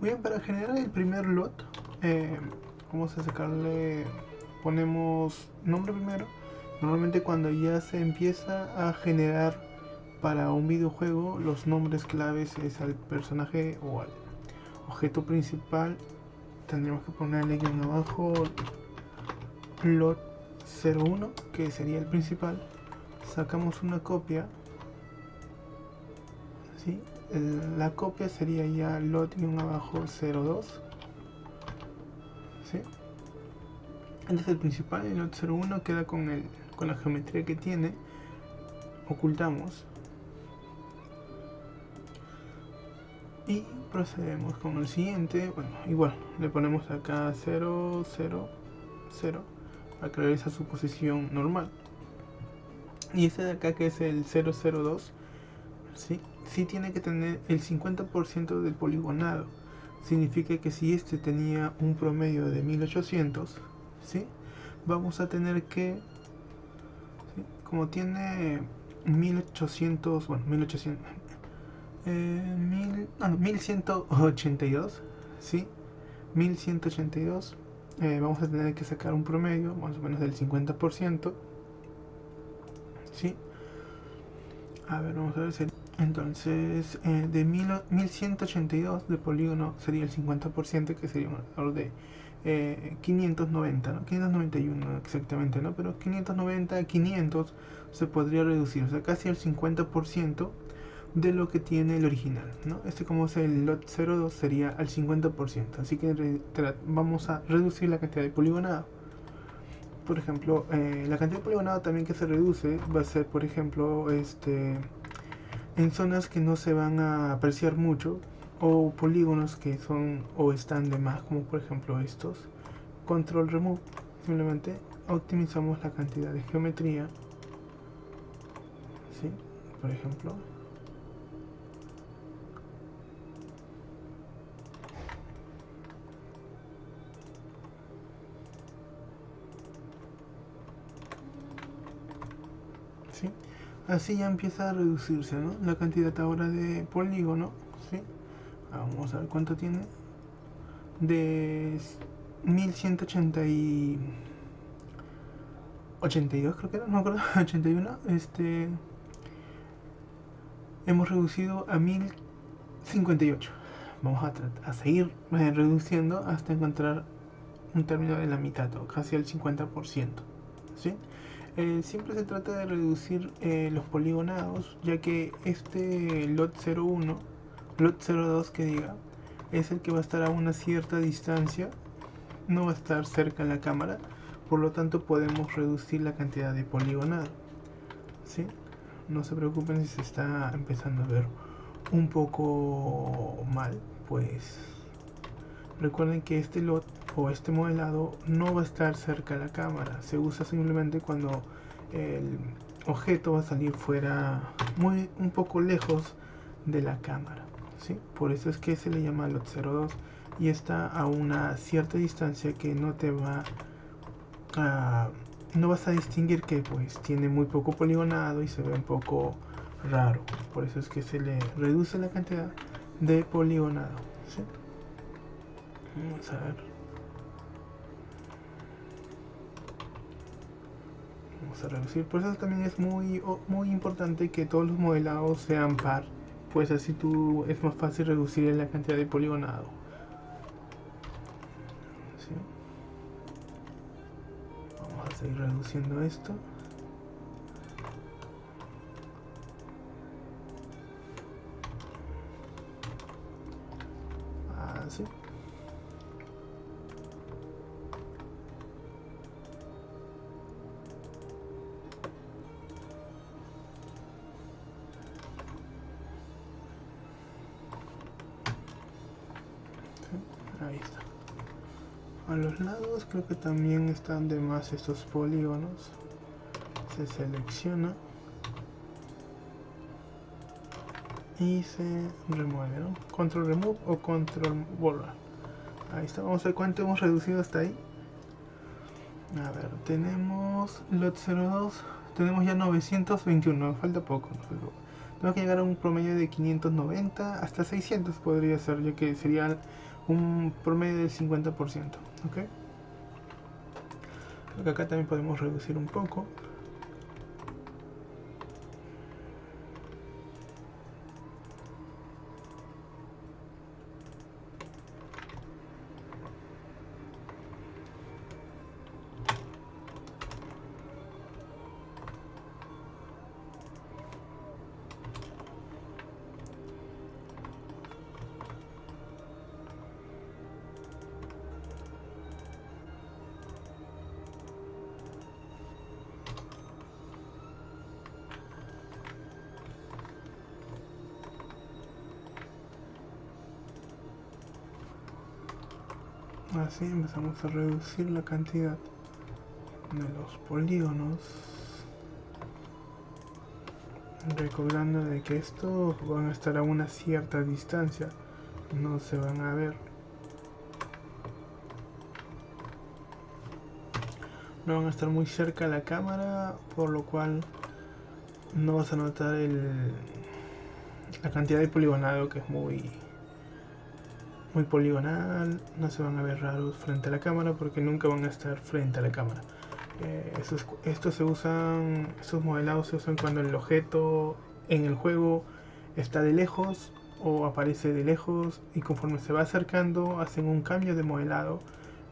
Muy bien, para generar el primer lot, vamos a sacarle, ponemos nombre primero. Normalmente cuando ya se empieza a generar para un videojuego, los nombres claves es al personaje o al objeto principal. Tendríamos que ponerle guión abajo lot 01, que sería el principal. Sacamos una copia, ¿sí? La copia sería ya lot-02, ¿sí? Este es el principal. El lot 01 queda con la geometría que tiene. Ocultamos y procedemos con el siguiente. Bueno, igual le ponemos acá 0, 0, 0 para crear esa suposición normal. Y este de acá, que es el 002, ¿sí? Sí tiene que tener el 50% del poligonado. Significa que si este tenía un promedio de 1800, ¿sí? Vamos a tener que, ¿sí? Como tiene 1800, bueno, 1800, 1182, ¿sí? 1182, vamos a tener que sacar un promedio más o menos del 50%, ¿sí? A ver, vamos a ver si... Entonces, de 1182 de polígono sería el 50%, que sería un valor de 590, ¿no? 591 exactamente, ¿no? Pero 590 a 500 se podría reducir, o sea, casi el 50% de lo que tiene el original, ¿no? Este, como es el lot 02, sería al 50%, así que vamos a reducir la cantidad de poligonado. Por ejemplo, la cantidad de poligonado también que se reduce va a ser, por ejemplo, en zonas que no se van a apreciar mucho, o polígonos que son o están de más, como por ejemplo estos. Control Remove, simplemente optimizamos la cantidad de geometría, ¿sí? Por ejemplo, ¿sí? Así ya empieza a reducirse, ¿no? La cantidad ahora de polígono, ¿sí? Vamos a ver cuánto tiene. De 1182, creo que era, no me acuerdo, 81, hemos reducido a 1058. Vamos a seguir reduciendo hasta encontrar un término de la mitad, o casi el 50%, ¿sí? Siempre se trata de reducir los poligonados, ya que este lot 01, lot 02 que diga, es el que va a estar a una cierta distancia, no va a estar cerca de la cámara, por lo tanto podemos reducir la cantidad de poligonado, ¿sí? No se preocupen si se está empezando a ver un poco mal, pues recuerden que este lot o este modelado no va a estar cerca de la cámara, se usa simplemente cuando el objeto va a salir fuera, un poco lejos de la cámara, ¿sí? Por eso es que se le llama lot 02 y está a una cierta distancia que no te va a, no vas a distinguir que pues tiene muy poco poligonado y se ve un poco raro. Por eso es que se le reduce la cantidad de poligonado, ¿sí? Vamos a ver. Vamos a reducir. Por eso también es muy importante que todos los modelados sean par. Pues así es más fácil reducir la cantidad de poligonado, ¿sí? Vamos a seguir reduciendo esto. Así. Ahí está. A los lados creo que también están de más estos polígonos. Se selecciona y se remueve, ¿no? Control Remove o Control Borra. Ahí está. Vamos a ver cuánto hemos reducido hasta ahí. A ver, tenemos lot 02. Tenemos ya 921. Nos falta poco. Tenemos que llegar a un promedio de 590 hasta 600 podría ser, ya que sería un promedio del 50%. ¿Ok? Creo que acá también podemos reducir un poco. Así empezamos a reducir la cantidad de los polígonos, recordando de que estos van a estar a una cierta distancia, no se van a ver, no van a estar muy cerca de la cámara, por lo cual no vas a notar la cantidad de poligonado, que es muy poligonal. No se van a ver raros frente a la cámara porque nunca van a estar frente a la cámara. Estos modelados se usan cuando el objeto en el juego está de lejos o aparece de lejos, y conforme se va acercando hacen un cambio de modelado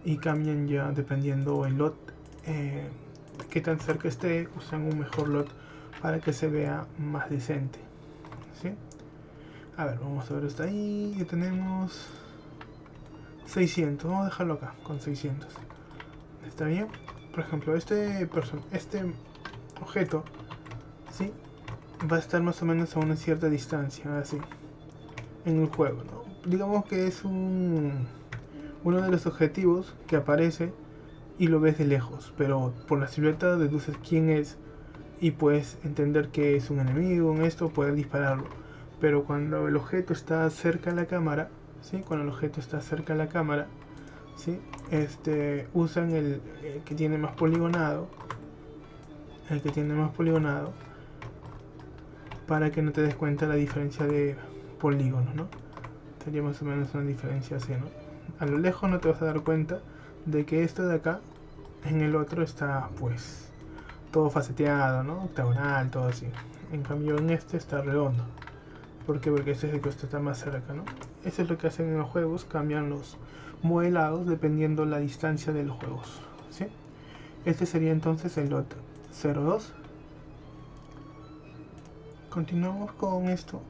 y cambian ya dependiendo el lot, que tan cerca esté, usan un mejor lot para que se vea más decente, ¿sí? A ver, vamos a ver hasta ahí. Ya tenemos 600. Vamos a dejarlo acá con 600. ¿Está bien? Por ejemplo, este objeto, ¿sí?, va a estar más o menos a una cierta distancia, así, en el juego, ¿no? Digamos que es uno de los objetivos que aparece y lo ves de lejos, pero por la silueta deduces quién es y puedes entender que es un enemigo. En esto puedes dispararlo. Pero cuando el objeto está cerca de la cámara, ¿sí?, cuando el objeto está cerca de la cámara, ¿sí?, usan el que tiene más poligonado, para que no te des cuenta la diferencia de polígonos, ¿no? Sería más o menos una diferencia así, ¿no? A lo lejos no te vas a dar cuenta de que esto de acá en el otro está, pues, todo faceteado, ¿no? Octagonal, todo así. En cambio en este está redondo. ¿Por qué? Porque este es el que está más cerca, ¿no? Eso es lo que hacen en los juegos, cambian los modelados dependiendo la distancia de los juegos, ¿sí? Este sería entonces el lot 02. Continuamos con esto.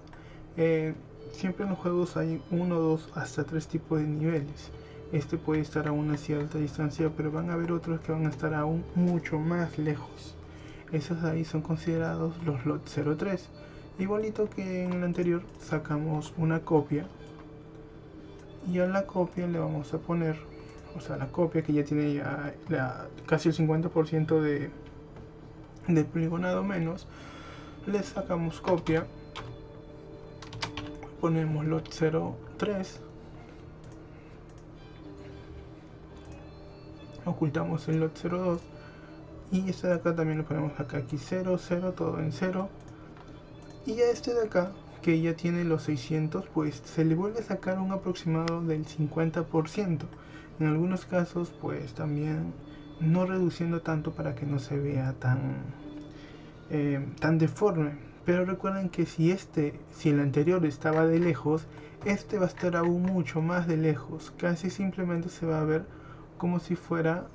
Siempre en los juegos hay 1, 2, hasta 3 tipos de niveles. Este puede estar a una cierta distancia, pero van a haber otros que van a estar aún mucho más lejos. Esos ahí son considerados los lot 03. Igualito que en el anterior, sacamos una copia y a la copia le vamos a poner, o sea, la copia que ya tiene casi el 50% de poligonado menos, le sacamos copia, ponemos lot 03, ocultamos el lot 02 y este de acá también lo ponemos acá, aquí 0, 0, todo en 0, y a este de acá que ya tiene los 600, pues se le vuelve a sacar un aproximado del 50%. En algunos casos, pues también no reduciendo tanto para que no se vea tan deforme. Pero recuerden que si el anterior estaba de lejos, este va a estar aún mucho más de lejos. Casi simplemente se va a ver como si fuera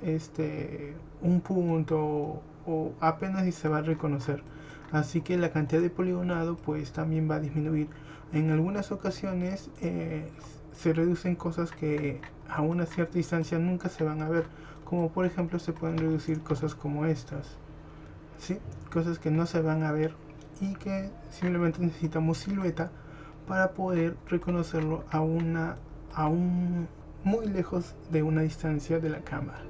un punto, o apenas si se va a reconocer. Así que la cantidad de poligonado pues también va a disminuir. En algunas ocasiones se reducen cosas que a una cierta distancia nunca se van a ver, como por ejemplo se pueden reducir cosas como estas, ¿sí? Cosas que no se van a ver y que simplemente necesitamos silueta para poder reconocerlo aún muy lejos de una distancia de la cámara,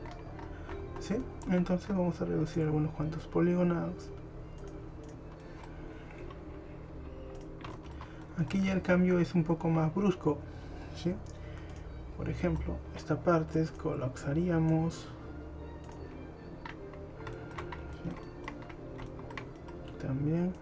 ¿sí? Entonces vamos a reducir algunos cuantos poligonados. Aquí ya el cambio es un poco más brusco, ¿sí? Por ejemplo, esta parte colapsaríamos, ¿sí? También.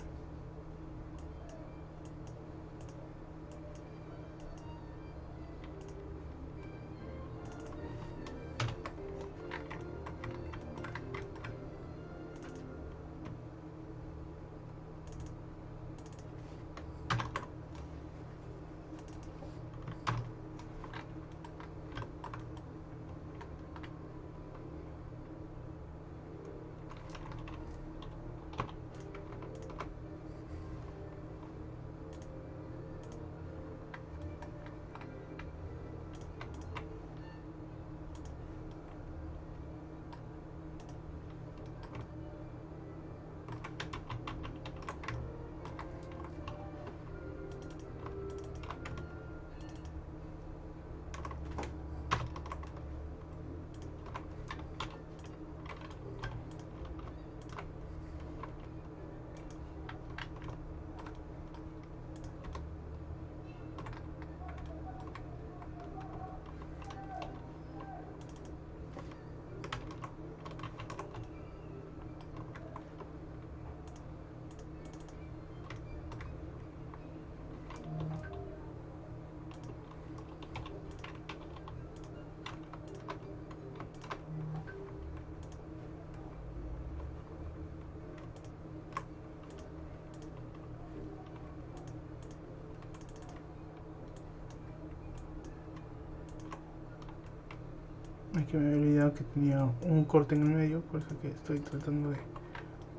Es que me había olvidado que tenía un corte en el medio, por eso que estoy tratando de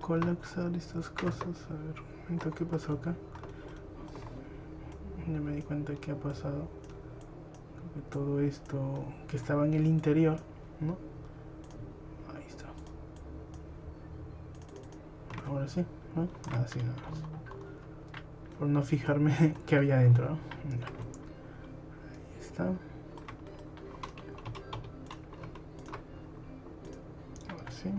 colapsar estas cosas. A ver, un momento, ¿qué pasó acá? Ya me di cuenta que ha pasado. Que todo esto que estaba en el interior, ¿no? Ahí está. Ahora sí, ¿no? Así nada más. Por no fijarme que había dentro, ¿no? Mira. Ahí está. Ahora sí.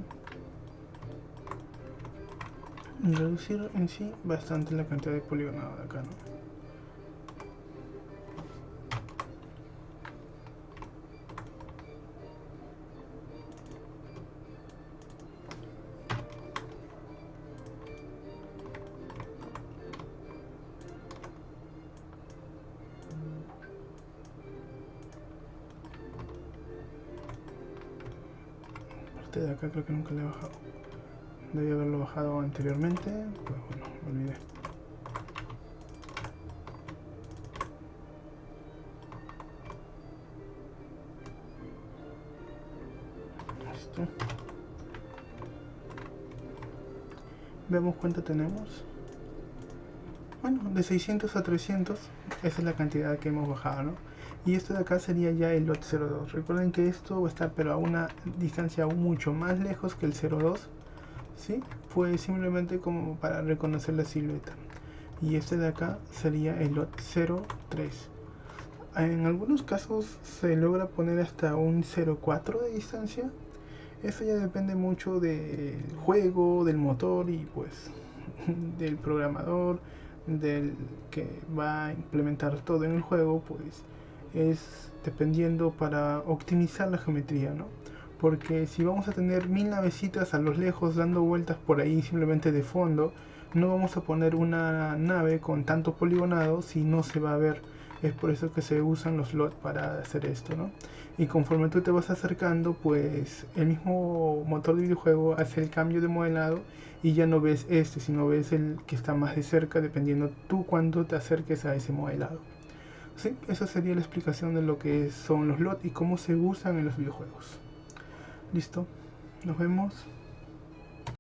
Reducir en sí bastante la cantidad de poligonado de acá, ¿no? Parte de acá creo que nunca le he bajado. Debí haberlo bajado anteriormente, pues bueno, me olvidé. Listo. Veamos cuánto tenemos. Bueno, de 600 a 300, esa es la cantidad que hemos bajado, ¿no? Y esto de acá sería ya el lot 02. Recuerden que esto va a estar pero a una distancia aún mucho más lejos que el 02, ¿sí? Pues simplemente como para reconocer la silueta. Y este de acá sería el lot 03. En algunos casos se logra poner hasta un 04 de distancia. Eso ya depende mucho del juego, del motor y pues del programador, del que va a implementar todo en el juego, pues es dependiendo para optimizar la geometría, ¿no? Porque si vamos a tener 1000 navecitas a los lejos dando vueltas por ahí simplemente de fondo, no vamos a poner una nave con tanto poligonado si no se va a ver. Es por eso que se usan los LOT para hacer esto, ¿no? Y conforme tú te vas acercando, pues el mismo motor de videojuego hace el cambio de modelado y ya no ves este, sino ves el que está más de cerca, dependiendo tú cuánto te acerques a ese modelado. Sí, esa sería la explicación de lo que son los LOT y cómo se usan en los videojuegos. Listo, nos vemos.